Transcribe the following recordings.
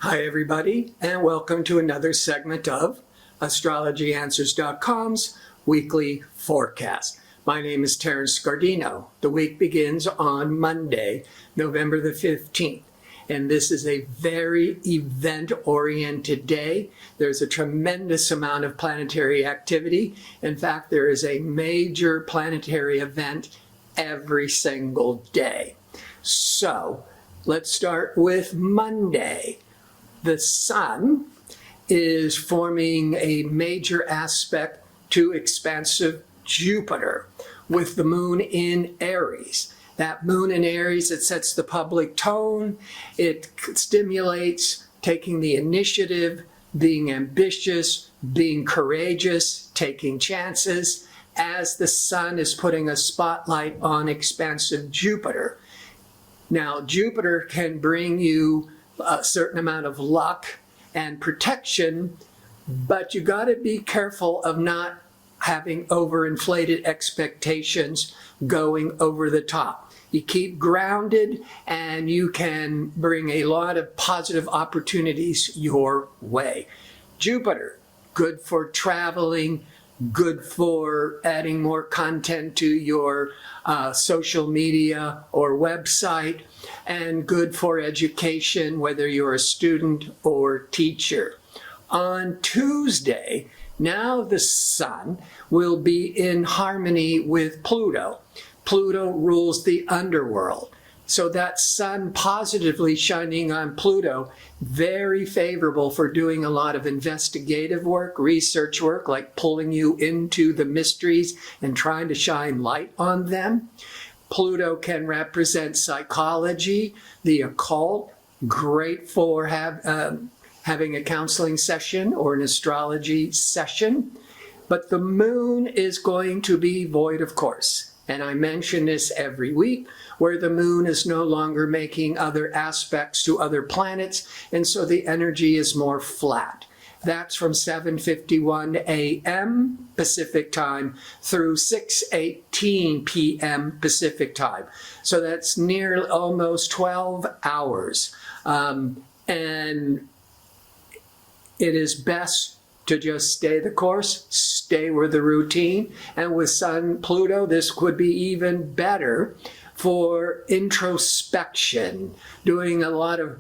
Hi everybody, and welcome to another segment of AstrologyAnswers.com's weekly forecast. My name is Terence. The week begins on Monday, November the 15th, and this is a very event-oriented day. There's a tremendous amount of planetary activity. In fact, there is a major planetary event every single day. So, let's start with Monday. The Sun is forming a major aspect to expansive Jupiter with the Moon in Aries. That Moon in Aries, it sets the public tone. It stimulates taking the initiative, being ambitious, being courageous, taking chances, as the Sun is putting a spotlight on expansive Jupiter. Now, Jupiter can bring you a certain amount of luck and protection, but you got to be careful of not having overinflated expectations going over the top. You keep grounded and you can bring a lot of positive opportunities your way. Jupiter, good for traveling, good for adding more content to your social media or website, and good for education, whether you're a student or teacher. On Tuesday, now the Sun will be in harmony with Pluto. Pluto rules the underworld. So that Sun positively shining on Pluto, very favorable for doing a lot of investigative work, research work, like pulling you into the mysteries and trying to shine light on them. Pluto can represent psychology, the occult, great for having a counseling session or an astrology session. But the Moon is going to be void of course. And I mention this every week, where the Moon is no longer making other aspects to other planets, and so the energy is more flat. That's from 7:51 a.m. Pacific time through 6:18 p.m. Pacific time. So that's nearly almost 12 hours. And it is best to just stay the course, stay with the routine. And with Sun Pluto, this could be even better for introspection, doing a lot of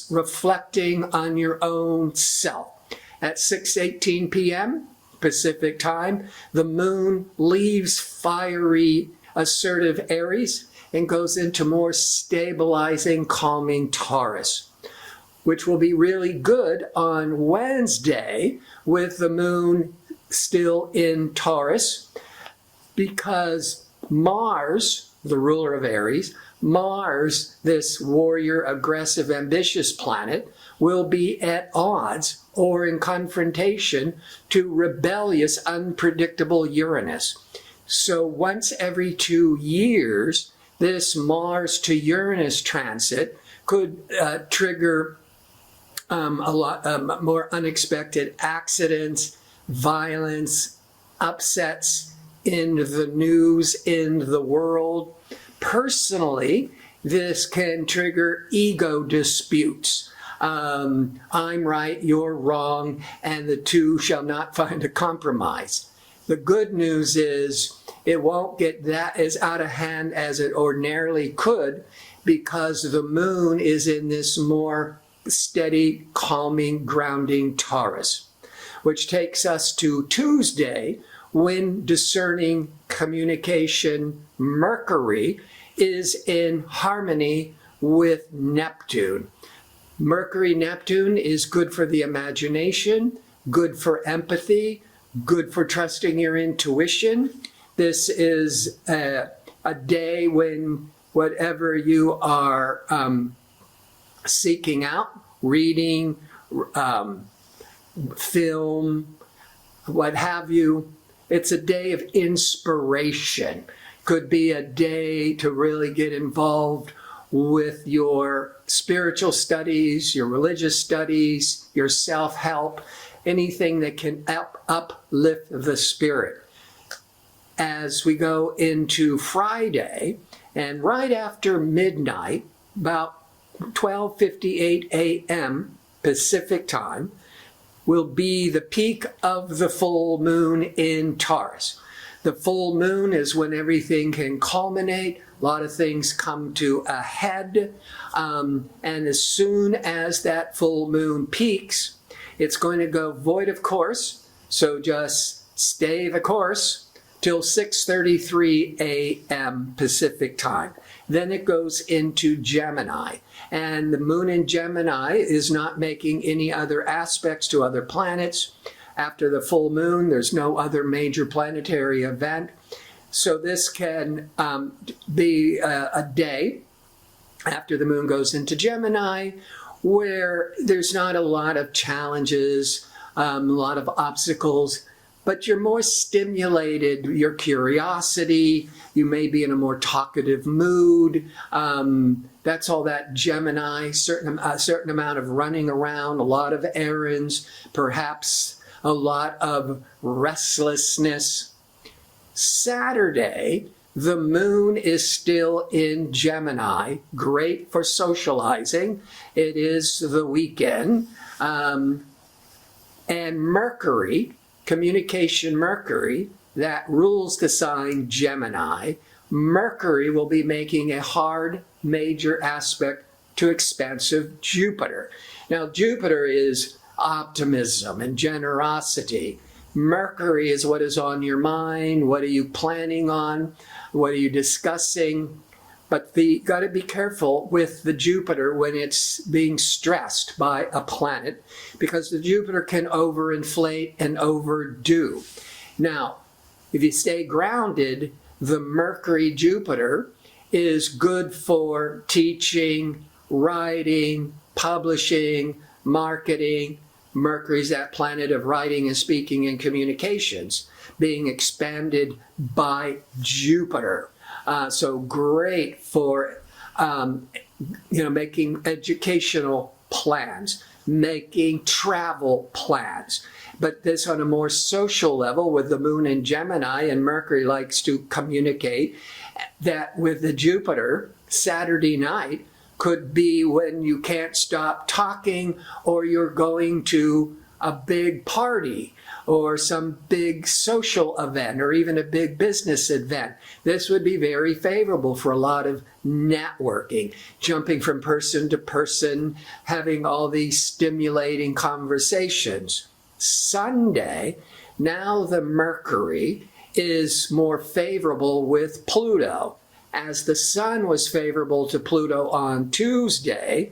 reflecting on your own self. At 6:18 p.m. Pacific time, the Moon leaves fiery, assertive Aries and goes into more stabilizing, calming Taurus, which will be really good on Wednesday with the Moon still in Taurus, because Mars, the ruler of Aries, Mars, this warrior, aggressive, ambitious planet, will be at odds or in confrontation to rebellious, unpredictable Uranus. So once every 2 years, this Mars to Uranus transit could trigger a lot more unexpected accidents, violence, upsets in the news, in the world. Personally, this can trigger ego disputes. I'm right, you're wrong, and the two shall not find a compromise. The good news is it won't get that as out of hand as it ordinarily could, because the Moon is in this more steady, calming, grounding Taurus, which takes us to Tuesday, when discerning communication Mercury is in harmony with Neptune. Mercury-Neptune is good for the imagination, good for empathy, good for trusting your intuition. This is a day when whatever you are seeking out, reading, film, what have you, it's a day of inspiration. Could be a day to really get involved with your spiritual studies, your religious studies, your self-help, anything that can uplift the spirit. As we go into Friday, and right after midnight, about 12:58 a.m. Pacific time will be the peak of the full moon in Taurus. The full moon is when everything can culminate, a lot of things come to a head, and as soon as that full moon peaks, it's going to go void of course, so just stay the course till 6:33 a.m. Pacific time. Then it goes into Gemini, and the moon in Gemini is not making any other aspects to other planets. After the full moon, there's no other major planetary event. So this can be a day after the moon goes into Gemini where there's not a lot of challenges, a lot of obstacles, but you're more stimulated, your curiosity, you may be in a more talkative mood. That's all that Gemini, a certain amount of running around, a lot of errands, perhaps a lot of restlessness. Saturday, the moon is still in Gemini, great for socializing. It is the weekend. And Mercury, communication Mercury, that rules the sign Gemini, Mercury will be making a hard major aspect to expansive Jupiter. Now, Jupiter is optimism and generosity. Mercury is what is on your mind, what are you planning on, what are you discussing. But you got to be careful with the Jupiter when it's being stressed by a planet, because the Jupiter can overinflate and overdo. Now, if you stay grounded, the Mercury Jupiter is good for teaching, writing, publishing, marketing. Mercury's that planet of writing and speaking and communications, being expanded by Jupiter. So great for making educational plans, making travel plans. But this on a more social level with the moon in Gemini, and Mercury likes to communicate, that with the Jupiter, Saturday night could be when you can't stop talking, or you're going to a big party or some big social event or even a big business event. This would be very favorable for a lot of networking, jumping from person to person, having all these stimulating conversations. Sunday, now the Mercury is more favorable with Pluto. As the Sun was favorable to Pluto on Tuesday,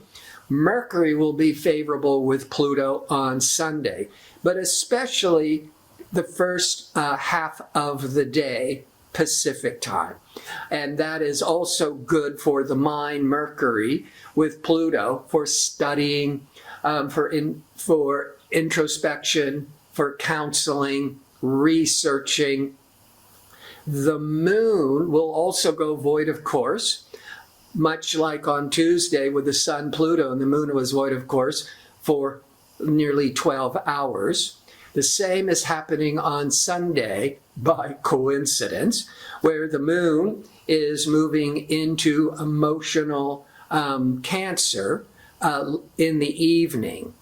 Mercury will be favorable with Pluto on Sunday, but especially the first half of the day, Pacific time. And that is also good for the mind, Mercury, with Pluto, for studying, for introspection, for counseling, researching. The moon will also go void of course, much like on Tuesday with the Sun, Pluto, and the moon was void of course for nearly 12 hours. The same is happening on Sunday by coincidence, where the moon is moving into emotional Cancer in the evening.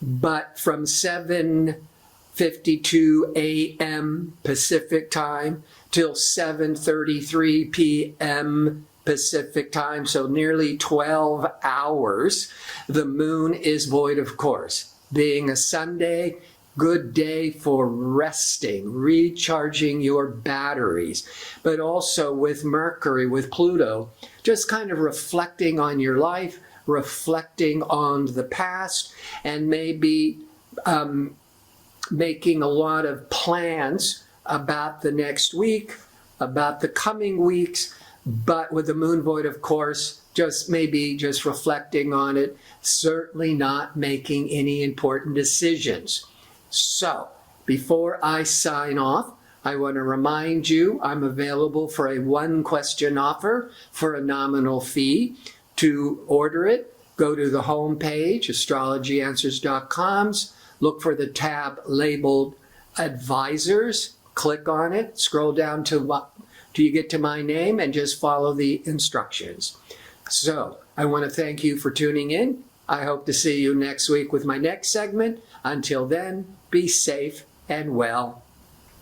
But from 7:52 a.m. Pacific time till 7:33 p.m. Pacific time, so nearly 12 hours, the moon is void of course. Being a Sunday, good day for resting, recharging your batteries, but also with Mercury, with Pluto, just kind of reflecting on your life, reflecting on the past, and maybe making a lot of plans about the next week, about the coming weeks, but with the moon void, of course, just reflecting on it, certainly not making any important decisions. So, before I sign off, I want to remind you I'm available for a one-question offer for a nominal fee. To order it, go to the home page, astrologyanswers.com, look for the tab labeled Advisors, click on it, scroll down till you get to my name, and just follow the instructions. So, I want to thank you for tuning in. I hope to see you next week with my next segment. Until then, be safe and well.